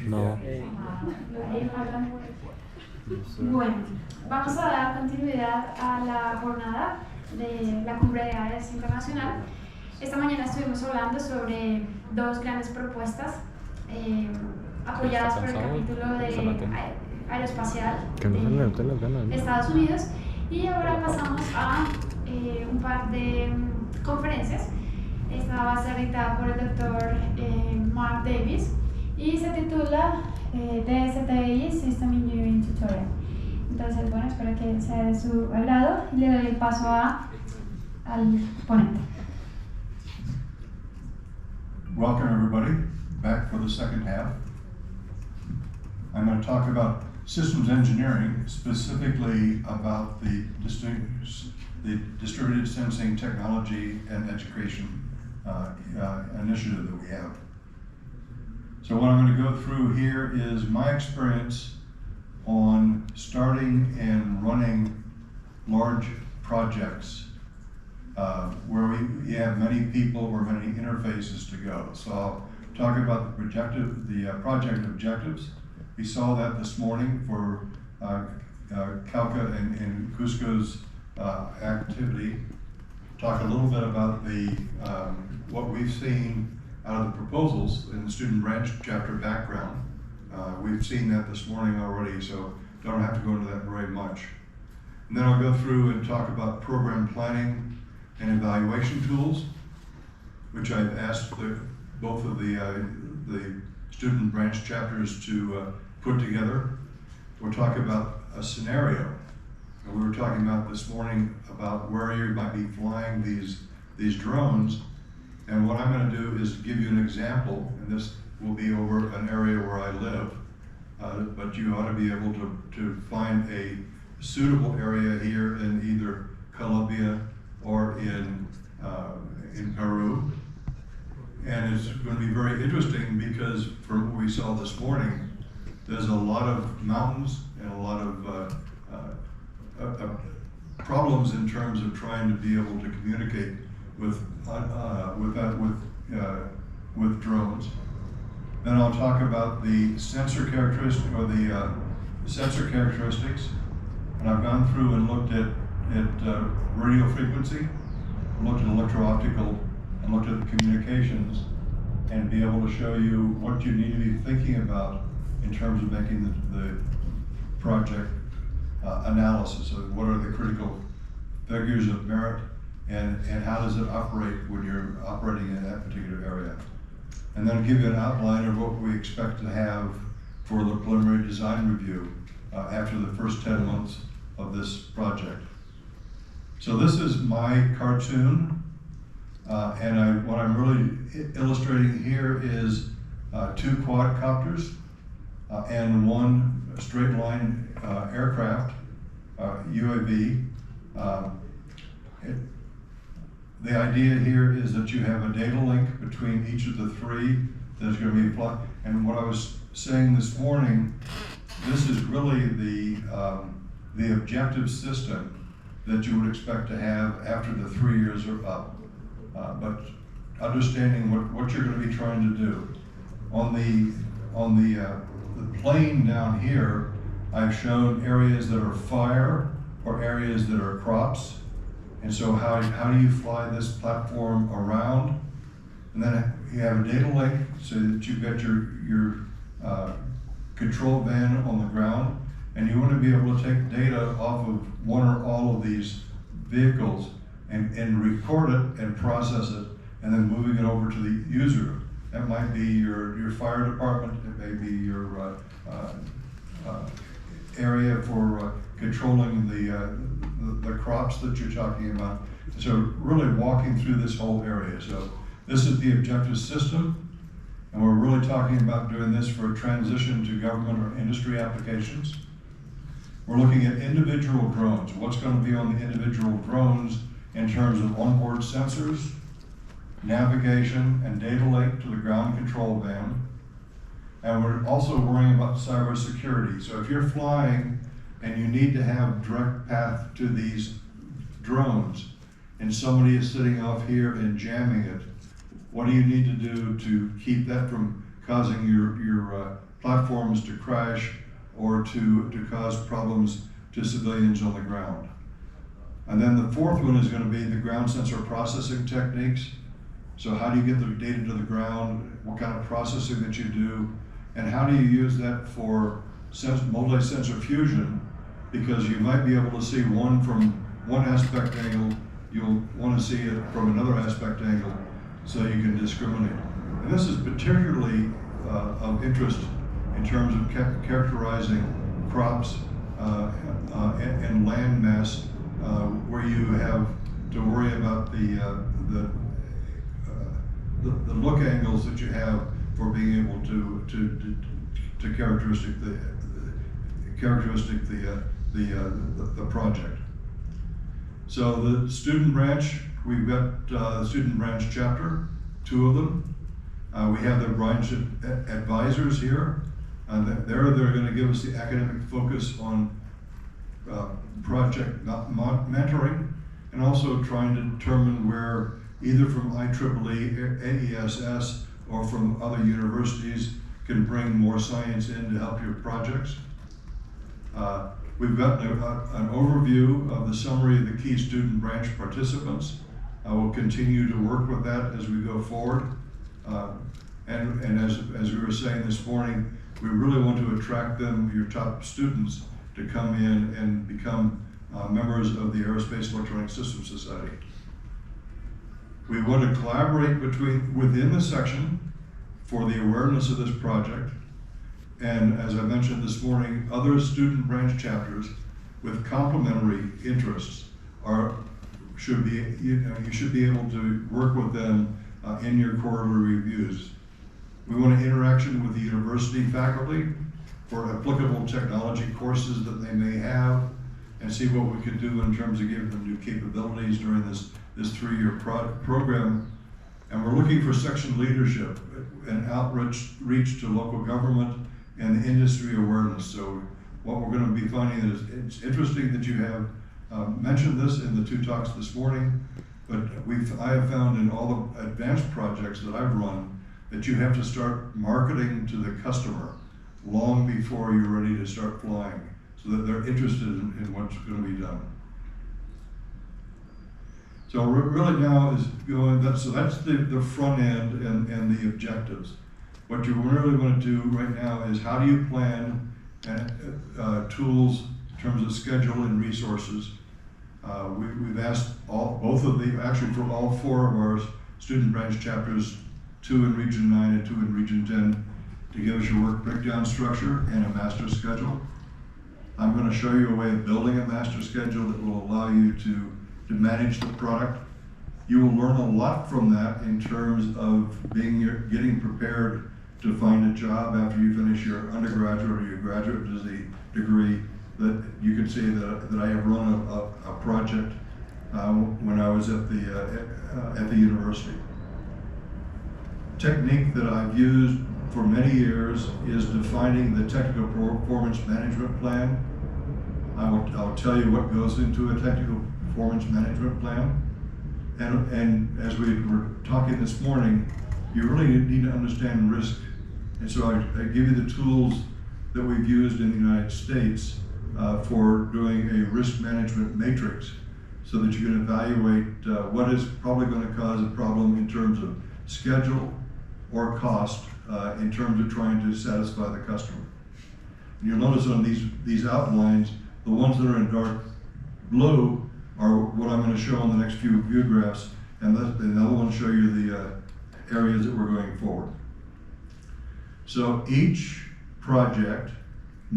No. Bueno, vamos a dar continuidad a la jornada de la Cumbre de AESS Internacional. Esta mañana estuvimos hablando sobre dos grandes propuestas apoyadas por el capítulo de aeroespacial de Estados Unidos, y ahora pasamos a un par de conferencias. Esta va a ser dictada por el doctor Mark Davis y se titula DSTI System Engineering Tutorial. Entonces, bueno, espero que sea de su agrado y le doy el paso al ponente. Welcome everybody, back for the second half. I'm going to talk about systems engineering, specifically about the distributed sensing technology and education initiative that we have. So what I'm going to go through here is my experience on starting and running large projects where we have many people or many interfaces to go. So I'll talk about the project objectives. We saw that this morning for Calca and Cusco's activity. Talk a little bit about what we've seen out of the proposals in the student branch chapter background. We've seen that this morning already, so don't have to go into that very much. And then I'll go through and talk about program planning and evaluation tools, which I've asked both of the student branch chapters to put together. We'll talk about a scenario. And we were talking about this morning about where you might be flying these drones. And what I'm going to do is give you an example, and this will be over an area where I live. But you ought to be able to find a suitable area here in either Colombia or in Peru. And it's going to be very interesting because from what we saw this morning, there's a lot of mountains and a lot of problems in terms of trying to be able to communicate with drones. Then I'll talk about the sensor characteristic or the sensor characteristics, and I've gone through and looked at radio frequency, looked at electro-optical, and looked at the communications, and be able to show you what you need to be thinking about in terms of making the project analysis of what are the critical figures of merit and how does it operate when you're operating in that particular area. And then give you an outline of what we expect to have for the preliminary design review after the first 10 months of this project. So this is my cartoon, and what I'm really illustrating here is 2 quadcopters and 1 straight line aircraft, UAV. The idea here is that you have a data link between each of the 3 that's going to be applied. And what I was saying this morning, this is really the objective system that you would expect to have after the 3 years are up. But understanding what you're going to be trying to do. On the plane down here, I've shown areas that are fire or areas that are crops. And so how do you fly this platform around? And then you have a data link so that you've got your control van on the ground, and you want to be able to take data off of one or all of these vehicles and record it and process it, and then moving it over to the user. That might be your fire department, it may be your area for controlling the crops that you're talking about. So really walking through this whole area. So this is the objective system, and we're really talking about doing this for a transition to government or industry applications. We're looking at individual drones. What's going to be on the individual drones in terms of onboard sensors, navigation, and data link to the ground control van. And we're also worrying about cybersecurity. So if you're flying and you need to have direct path to these drones, and somebody is sitting off here and jamming it, what do you need to do to keep that from causing your platforms to crash or to cause problems to civilians on the ground. And then the fourth one is going to be the ground sensor processing techniques. So how do you get the data to the ground, what kind of processing that you do, and how do you use that for multi-sensor fusion, because you might be able to see one from one aspect angle, you'll want to see it from another aspect angle so you can discriminate. And this is particularly of interest in terms of characterizing crops and land mass where you have to worry about the look angles that you have for being able to characteristic the project. So the student branch, we've got the student branch chapter, 2 of them. We have the branch advisors here. They're going to give us the academic focus on project mentoring, and also trying to determine where, either from IEEE, AESS, or from other universities, can bring more science in to help your projects. We've got an overview of the summary of the key student branch participants. I will continue to work with that as we go forward. And as we were saying this morning, we really want to attract them, your top students, to come in and become members of the Aerospace Electronic Systems Society. We want to collaborate within the section for the awareness of this project. And as I mentioned this morning, other student branch chapters with complementary interests you should be able to work with them in your quarterly reviews. We want interaction with the university faculty for applicable technology courses that they may have, and see what we can do in terms of giving them new capabilities during this 3-year program. And we're looking for section leadership and outreach to local government and industry awareness. So what we're going to be finding is, it's interesting that you have mentioned this in the 2 talks this morning, but I have found in all the advanced projects that I've run that you have to start marketing to the customer long before you're ready to start flying, so that they're interested in what's going to be done. So really now is going, so that's the front end and the objectives. What you really want to do right now is, how do you plan tools in terms of schedule and resources. We've asked actually for all 4 of our student branch chapters, 2 in Region 9 and 2 in Region 10, to give us your work breakdown structure and a master schedule. I'm going to show you a way of building a master schedule that will allow you to manage the product. You will learn a lot from that in terms of getting prepared to find a job after you finish your undergraduate or your graduate degree. That you can see that I have run a project when I was at the university. Technique that I've used for many years is defining the technical performance management plan. I'll tell you what goes into a technical performance management plan. And as we were talking this morning, you really need to understand risk. And so I give you the tools that we've used in the United States for doing a risk management matrix, so that you can evaluate what is probably going to cause a problem in terms of schedule or cost in terms of trying to satisfy the customer. And you'll notice on these outlines, the ones that are in dark blue are what I'm going to show on the next few view graphs, and the other one show you the areas that we're going forward. So each project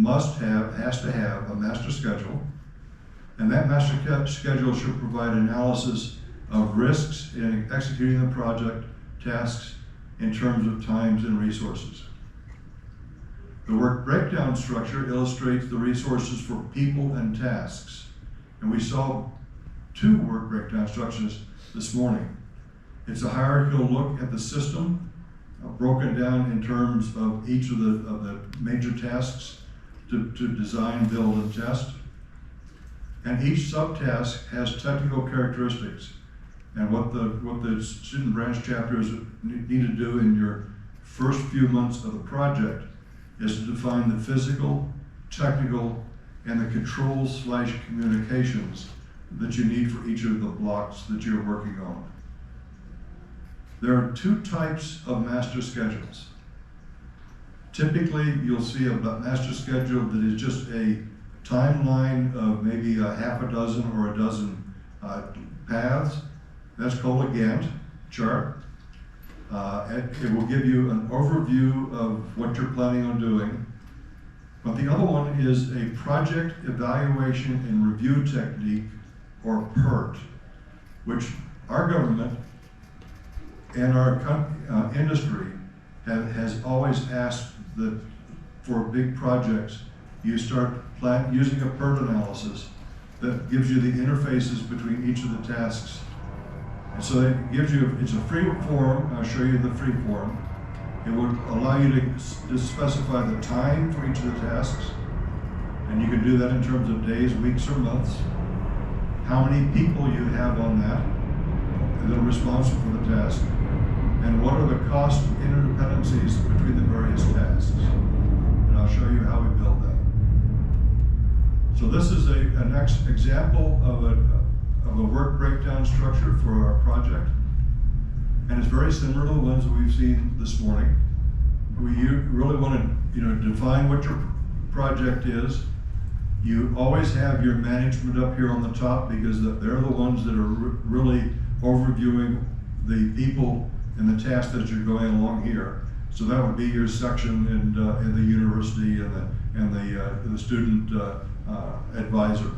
has to have a master schedule, and that master schedule should provide analysis of risks in executing the project tasks in terms of times and resources. The work breakdown structure illustrates the resources for people and tasks. And we saw 2 work breakdown structures this morning. It's a hierarchical look at the system, broken down in terms of each of the major tasks to design, build, and test. And each subtask has technical characteristics. And what the student branch chapters need to do in your first few months of the project is to define the physical, technical, and the controls/communications that you need for each of the blocks that you're working on. There are two types of master schedules. Typically, you'll see a master schedule that is just a timeline of maybe a half a dozen or a dozen paths. That's called a Gantt chart. It will give you an overview of what you're planning on doing. But the other one is a project evaluation and review technique, or PERT, which our government and our industry has always asked that for big projects, you start using a PERT analysis that gives you the interfaces between each of the tasks. And so it gives you, it's a free form. I'll show you the free form. It would allow you to specify the time for each of the tasks, and you can do that in terms of days, weeks, or months. How many people you have on that that are responsible for the task, and what are the cost interdependencies between the various tasks. And I'll show you how we build that. So this is a next example of a work breakdown structure for our project. And it's very similar to the ones that we've seen this morning. We really want to define what your project is. You always have your management up here on the top because they're the ones that are really overviewing the people and the tasks that you're going along here. So that would be your section and the university and the student advisor.